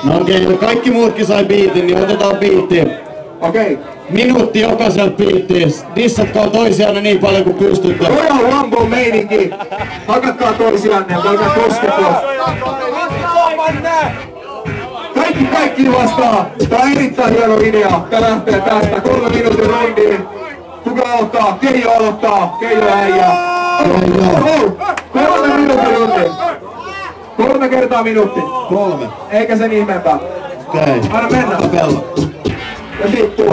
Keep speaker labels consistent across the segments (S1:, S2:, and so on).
S1: No okei, no kaikki muutkin sai biitin, niin otetaan biitti.
S2: Okei.
S1: Minuutti jokaiselta biittiin. Dissatkaa toisianne niin paljon kuin pystytte.
S2: Royal Rumble meininki. Hakatkaa toisianne, voidaan koskettua. Kaikki vastaa. Tää on erittäin hieno idea. Tää lähtee tästä 3 minuutin rundiin. Kuka aloittaa? Keijo aloittaa. Keijo äijä. 3 minuutin rundi. 3 kertaa minuutti.
S1: 3.
S2: Eikä sen ihmeempää.
S1: Okei.
S2: Anna mennä. Ja vittu.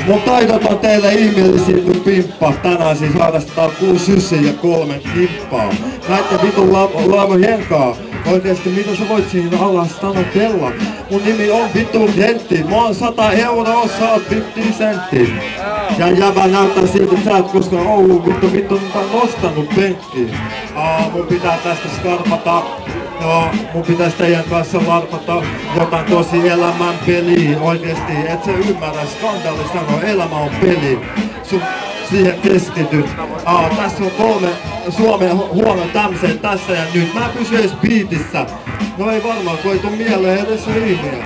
S1: No taitotaan teille ihmeellisiä pimppa. Tänään siis harrastetaan 6 syssiä ja 3 kimppaa. Näitte vitun Laamo Henkaa. Oikeesti mitä sä voit siinä alla sanotella? Mun nimi on vittu Dentti. Mä oon 100 €, sä oot 50 sentti. Ja jäbä näyttää siltä, että sä et koskaan Oulu vittu nostanut penkkiin. Mun pitää tästä skarpata. Joo, mun pitäis teidän kanssa larpata jotain tosi elämän peliä. Oikeesti et sä ymmärrä, skandaali sanoo, elämä on peli. Sun siihen keskityt. Tässä on 3 Suomen huono tämmösen tässä ja nyt. Mä pysyn edes biitissä. No ei varmaan, kun ei tuu mieleen edes riimiä.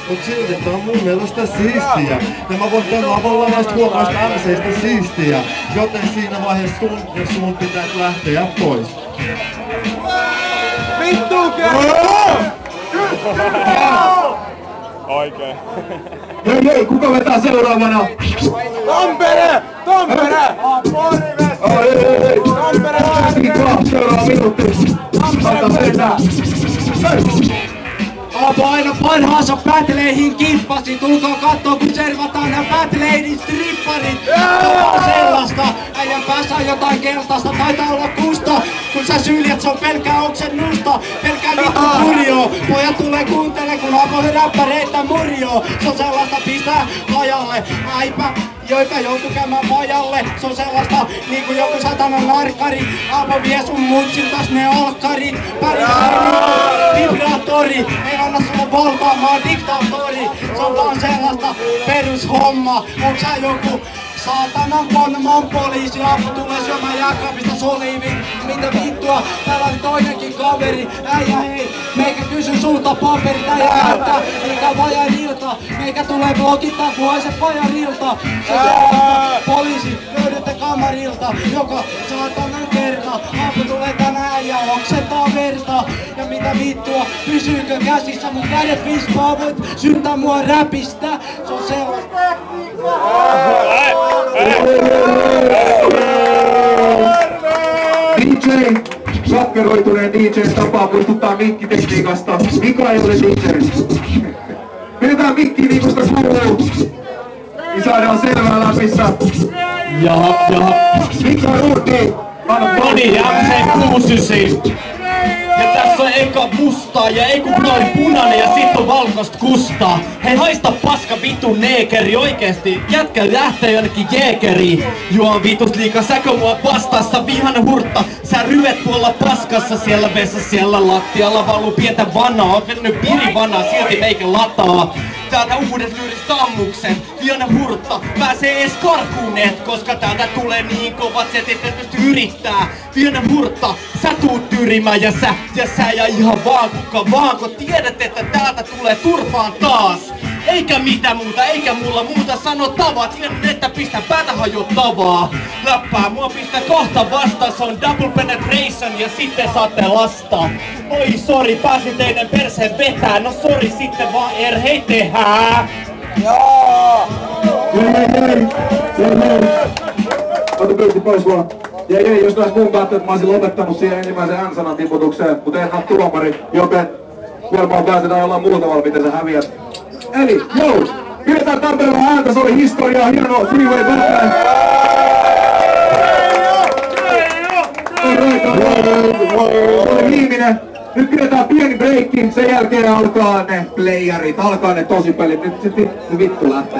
S1: Mut silti tää on mun mielestä siistiä. Ja mä voin tällä lavalla näistä huonoista MCistä siistiä. Joten siinä vaiheessa sun pitäis lähteä pois.
S2: Vittu
S3: Oikein.
S2: Hei, kuka vetää seuraavana?
S3: Tampere!
S2: Hei! Tampere! Seuraava minuutti. Antaa vetää.
S4: Aapo aina parhaansa battleihin kippasi. Tulkaa kattoo kun servataan nää battleidin stripparit. Se on sellaista. Äijän päässä on jotain keltaista. Taitaa olla kusta. Kun sä syljät se on pelkkää oksennusta. Pelkkää vittu kurjoo. Pojat tulee kuuntele kun Aapo räppäreitä murjoo. Se on sellaista pistää hajalle. Äipä joita joutuu käymään pajalle. Se on sellaista niinku joku satanan narkkari. Aapo vie sun mutsiltas ne alkkarit. Pärjää vibraattori. Ei anna sulla valtaa, mä oon diktaattori. Se on vaan sellaista perushomma. Onks sä joku saatanan konman poliisi? Aapo tulee syömään jääkaapista soliivin. Mitä vittua? Täällä on toinenkin kaveri. Äijä hei, meikä kysy sulta paperit. Äijä näyttää, eikä vajan ilta. Meikä tulee blogittaa, kun haise vajan ilta. Poliisi, löydätte kamarilta. Joka saatanan kerta. Aapo tulee tänään ja oksentaa verta. Ja mitä vittua, pysyykö käsissä mun kädet vispaavat? Syytä mua räpistä. Se on sellaista.
S2: DJ, sakkeroituneen DJ:n tapaa muistuttaa mikkitekniikasta. Mika ei ole DJ. Pidetään mikkiä niin kuin sitä kuuluu. Niin saadaan selvää läpissä.
S1: Jaha.
S2: Mika Ruuti.
S5: Noniin, MC69. Ja tässä on eka mustaa ja ei kun oli punainen ja sit on valkoista kustaa. Hei haista paska vittu neekeri oikeesti. Jätkä lähtee jonnekin jeekeriin. Juon vitus liikaa säkö mua vastassa vihana hurtta. Sä ryvet tuolla paskassa siellä vessassa siellä lattialla valuu pientä vannaa. Oot mennyt pirivannaa silti meikä lataa. Täältä uudet lyyristä ammuksen, vihana hurtta, pääsee ees karkuun et, koska täältä tulee niin kovat setit, et pysty yrittää. Vihana hurtta, sä tuut tyrimään ja sä ja ihan vaan kuka vaan, kun tiedät, että täältä tulee turpaan taas. Eikä mitä muuta, eikä mulla muuta sanottavaa. Tiedän, että pistä päätä hajottavaa. Läppää mua pistä kohta vastaan. Se on double penetration ja sitten saatte lasta. Oi sori, pääsin teidän perseen vetää. No sori, sitten vaan hei tehää.
S2: Joo! Ota pöysti pois vaan. Jei, jos näis mun päättää, että mä oisin lopettanut siihen ensimmäisen N-sanan tiputukseen, mutta en oo tuomari, joten varmaan päätetään jollain muuta vaan, miten sä häviät. Eli, joo! Pidetään Tampereella ääntä, se oli historiaa, hienoa Freeway Battle! Se oli viimeinen. Nyt pidetään pieni breikki, sen jälkeen alkaa ne playerit, alkaa ne tosipelit. Nyt vittu lähtee.